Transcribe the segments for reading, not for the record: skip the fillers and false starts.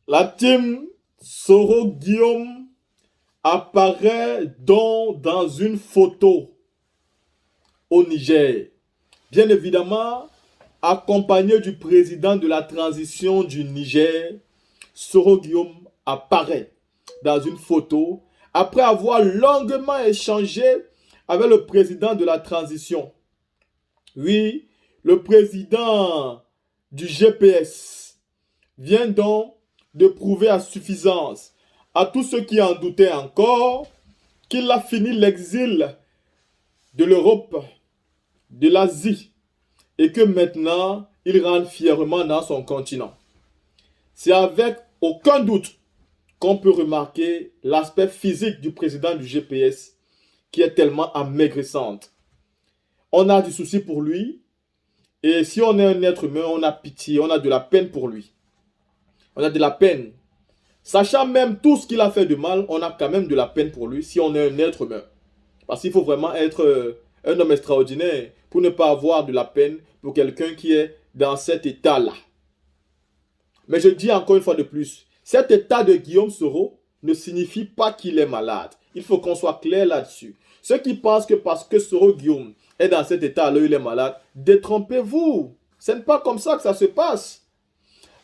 La team Soro Guillaume apparaît donc dans une photo au Niger. Bien évidemment, accompagné du président de la transition du Niger, Soro Guillaume apparaît dans une photo après avoir longuement échangé avec le président de la transition. Oui, le président du GPS vient donc de prouver à suffisance à tous ceux qui en doutaient encore qu'il a fini l'exil de l'Europe, de l'Asie, et que maintenant il rentre fièrement dans son continent. C'est avec aucun doute qu'on peut remarquer l'aspect physique du président du GPS qui est tellement amaigrissante. On a du souci pour lui, et si on est un être humain, on a pitié, on a de la peine pour lui. On a de la peine. Sachant même tout ce qu'il a fait de mal, on a quand même de la peine pour lui si on est un être humain. Parce qu'il faut vraiment être un homme extraordinaire pour ne pas avoir de la peine pour quelqu'un qui est dans cet état-là. Mais je dis encore une fois de plus, cet état de Guillaume Soro ne signifie pas qu'il est malade. Il faut qu'on soit clair là-dessus. Ceux qui pensent que parce que Soro Guillaume est dans cet état-là, il est malade, détrompez-vous. Ce n'est pas comme ça que ça se passe.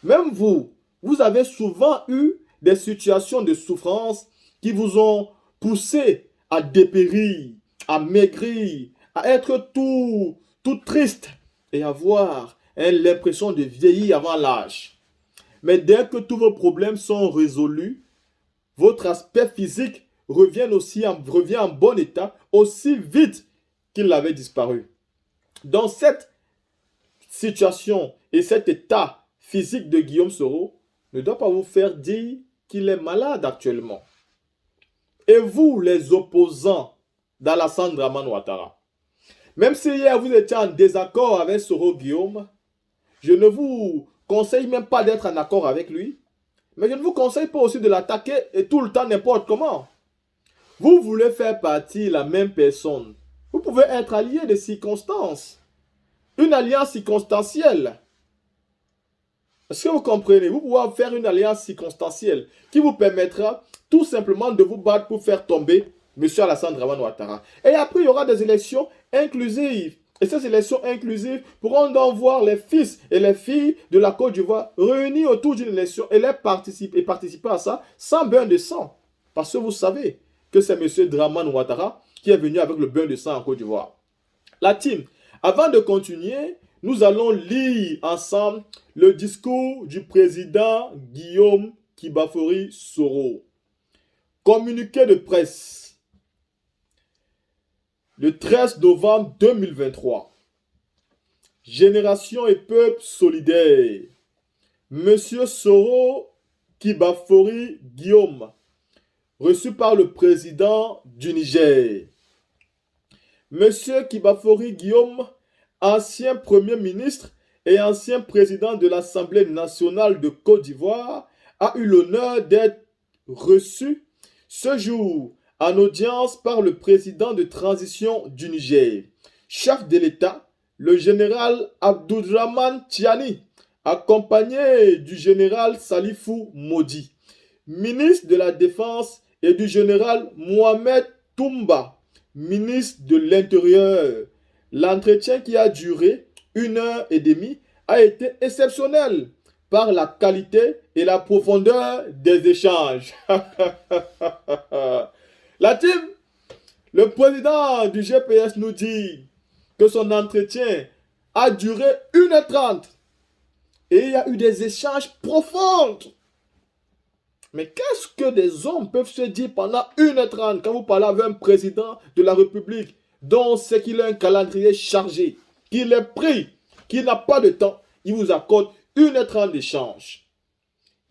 Même vous, vous avez souvent eu des situations de souffrance qui vous ont poussé à dépérir, à maigrir, à être tout triste et avoir l'impression de vieillir avant l'âge. Mais dès que tous vos problèmes sont résolus, votre aspect physique revient en bon état aussi vite qu'il avait disparu. Dans cette situation et cet état physique de Guillaume Soro ne doit pas vous faire dire qu'il est malade actuellement. Et vous, les opposants d'Alassane Draman Ouattara, même si hier vous étiez en désaccord avec Soro Guillaume, je ne vous conseille même pas d'être en accord avec lui, mais je ne vous conseille pas aussi de l'attaquer et tout le temps n'importe comment. Vous voulez faire partie de la même personne. Vous pouvez être allié de circonstances. Une alliance circonstancielle. Est-ce que vous comprenez? Vous pouvez faire une alliance circonstancielle qui vous permettra tout simplement de vous battre pour faire tomber M. Alassane Draman Ouattara. Et après, il y aura des élections inclusives. Et ces élections inclusives pourront donc voir les fils et les filles de la Côte d'Ivoire réunis autour d'une élection et participer à ça sans bain de sang. Parce que vous savez que c'est M. Draman Ouattara qui est venu avec le bain de sang en Côte d'Ivoire. La team, avant de continuer, nous allons lire ensemble le discours du président Guillaume Kibafori Soro. Communiqué de presse. Le 13 novembre 2023. Génération et peuple solidaire. Monsieur Soro Kibafori Guillaume, reçu par le président du Niger. Monsieur Kibafori Guillaume, ancien Premier ministre et ancien président de l'Assemblée nationale de Côte d'Ivoire, a eu l'honneur d'être reçu ce jour en audience par le président de transition du Niger, chef de l'État, le général Abdourahmane Tiani, accompagné du général Salifou Modi, ministre de la Défense, et du général Mohamed Toumba, ministre de l'Intérieur. L'entretien qui a duré 1 heure et demie a été exceptionnel par la qualité et la profondeur des échanges. La team, le président du GPS nous dit que son entretien a duré 1 h 30 et il y a eu des échanges profonds. Mais qu'est-ce que des hommes peuvent se dire pendant 1 h 30 quand vous parlez avec un président de la République dont c'est qu'il a un calendrier chargé, qu'il est pris, qu'il n'a pas de temps, il vous accorde 1 h 30 d'échange.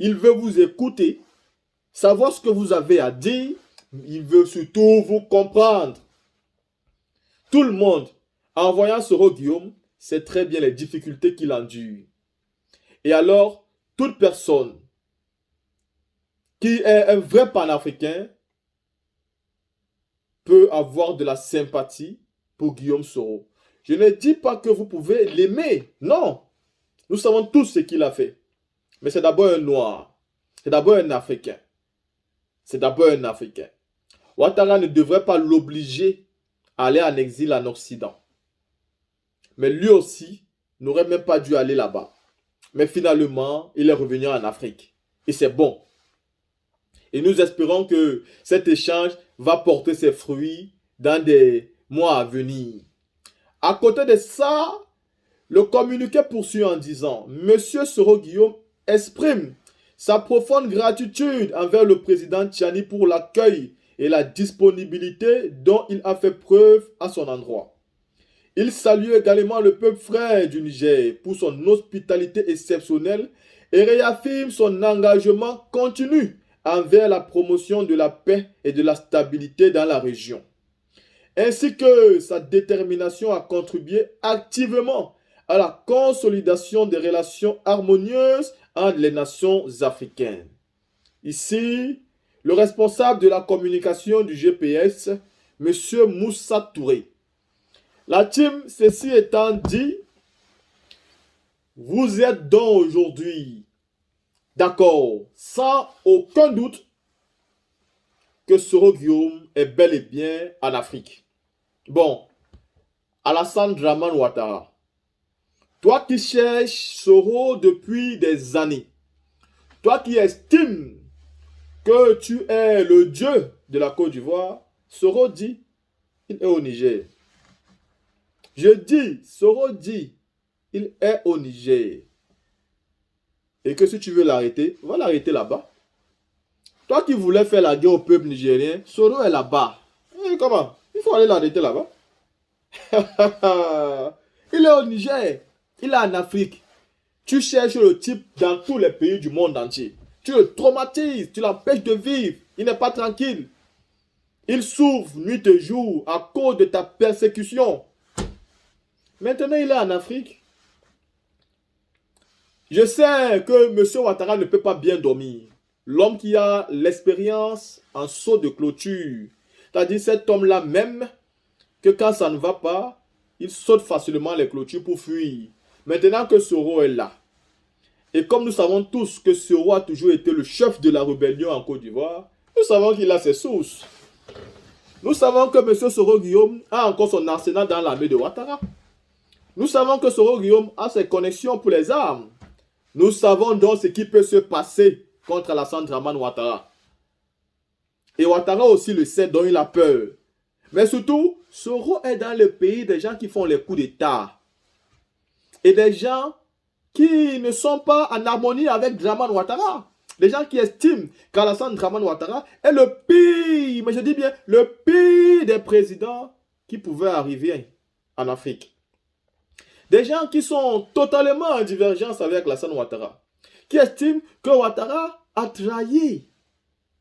Il veut vous écouter, savoir ce que vous avez à dire, il veut surtout vous comprendre. Tout le monde, en voyant Soro Guillaume, sait très bien les difficultés qu'il endure. Et alors, toute personne qui est un vrai panafricain peut avoir de la sympathie pour Guillaume Soro. Je ne dis pas que vous pouvez l'aimer. Non. Nous savons tous ce qu'il a fait. Mais c'est d'abord un noir. C'est d'abord un Africain. C'est d'abord un Africain. Ouattara ne devrait pas l'obliger à aller en exil en Occident. Mais lui aussi n'aurait même pas dû aller là-bas. Mais finalement, il est revenu en Afrique. Et c'est bon. Et nous espérons que cet échange va porter ses fruits dans des mois à venir. À côté de ça, le communiqué poursuit en disant: Monsieur Soro Guillaume exprime sa profonde gratitude envers le président Tchani pour l'accueil et la disponibilité dont il a fait preuve à son endroit. Il salue également le peuple frère du Niger pour son hospitalité exceptionnelle et réaffirme son engagement continu envers la promotion de la paix et de la stabilité dans la région, ainsi que sa détermination à contribuer activement à la consolidation des relations harmonieuses entre les nations africaines. Ici, le responsable de la communication du GPS, M. Moussa Touré. La team, ceci étant dit, vous êtes donc aujourd'hui d'accord, sans aucun doute, que Soro Guillaume est bel et bien en Afrique. Bon, Alassane Dramane Ouattara, toi qui cherches Soro depuis des années, toi qui estimes que tu es le dieu de la Côte d'Ivoire, Soro dit, il est au Niger. Je dis, Soro dit, il est au Niger. Et que si tu veux l'arrêter, va l'arrêter là-bas. Toi qui voulais faire la guerre au peuple nigérien, Soro est là-bas. Et comment? Il faut aller l'arrêter là-bas. Il est au Niger. Il est en Afrique. Tu cherches le type dans tous les pays du monde entier. Tu le traumatises, tu l'empêches de vivre. Il n'est pas tranquille. Il souffre nuit et jour à cause de ta persécution. Maintenant, il est en Afrique. Je sais que M. Ouattara ne peut pas bien dormir. L'homme qui a l'expérience en saut de clôture. C'est-à-dire cet homme-là même, que quand ça ne va pas, il saute facilement les clôtures pour fuir. Maintenant que Soro est là, et comme nous savons tous que Soro a toujours été le chef de la rébellion en Côte d'Ivoire, nous savons qu'il a ses sources. Nous savons que M. Soro Guillaume a encore son arsenal dans l'armée de Ouattara. Nous savons que Soro Guillaume a ses connexions pour les armes. Nous savons donc ce qui peut se passer contre Alassane Dramane Ouattara. Et Ouattara aussi le sait, dont il a peur. Mais surtout, Soro est dans le pays des gens qui font les coups d'État. Et des gens qui ne sont pas en harmonie avec Dramane Ouattara. Des gens qui estiment qu'Alassane Dramane Ouattara est le pire, mais je dis bien le pire des présidents qui pouvaient arriver en Afrique. Des gens qui sont totalement en divergence avec Alassane Ouattara. Qui estiment que Ouattara a trahi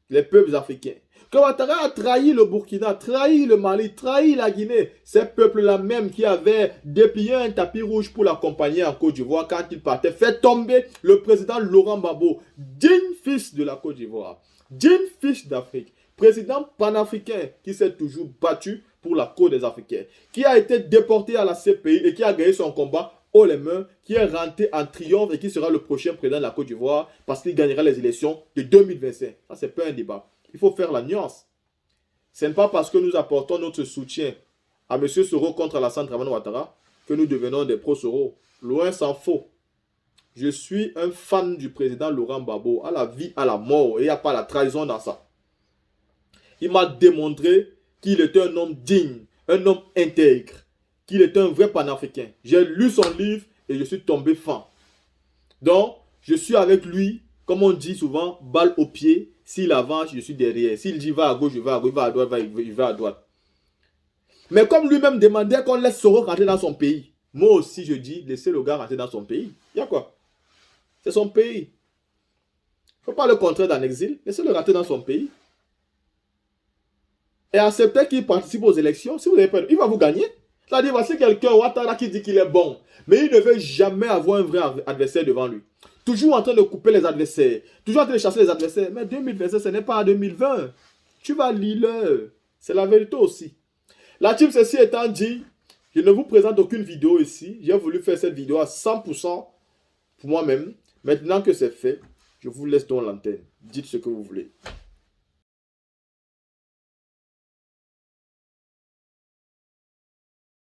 les peuples africains. Que Ouattara a trahi le Burkina, trahi le Mali, trahi la Guinée. Ces peuples-là même qui avaient déplié un tapis rouge pour l'accompagner en Côte d'Ivoire quand il partait, fait tomber le président Laurent Gbagbo, digne fils de la Côte d'Ivoire, digne fils d'Afrique, président panafricain qui s'est toujours battu pour la cause des Africains, qui a été déporté à la CPI et qui a gagné son combat haut les mains, qui est rentré en triomphe et qui sera le prochain président de la Côte d'Ivoire parce qu'il gagnera les élections de 2025. Ça, c'est pas un débat. Il faut faire la nuance. Ce n'est pas parce que nous apportons notre soutien à M. Soro contre Alassane Dramane Ouattara que nous devenons des pro-Soro. Loin s'en faut. Je suis un fan du président Laurent Gbagbo, à la vie, à la mort, et il n'y a pas la trahison dans ça. Il m'a démontré qu'il était un homme digne, un homme intègre, qu'il était un vrai panafricain. J'ai lu son livre et je suis tombé fan. Donc, je suis avec lui, comme on dit souvent, balle au pied. S'il avance, je suis derrière. S'il dit va à gauche, je vais à gauche, il va à droite, il va à droite. Mais comme lui-même demandait qu'on laisse Soro rentrer dans son pays, moi aussi je dis, laissez le gars rentrer dans son pays. Il y a quoi? C'est son pays. Il ne faut pas le contraindre en exil. Laissez-le rentrer dans son pays. Et accepter qu'il participe aux élections. Si vous avez peur, il va vous gagner. C'est-à-dire, voici quelqu'un, Ouattara, qui dit qu'il est bon. Mais il ne veut jamais avoir un vrai adversaire devant lui. Toujours en train de couper les adversaires. Toujours en train de chasser les adversaires. Mais 2025, ce n'est pas en 2020. Tu vas lire. C'est la vérité aussi. La team, ceci étant dit, je ne vous présente aucune vidéo ici. J'ai voulu faire cette vidéo à 100% pour moi-même. Maintenant que c'est fait, Je vous laisse donc l'antenne. Dites ce que vous voulez.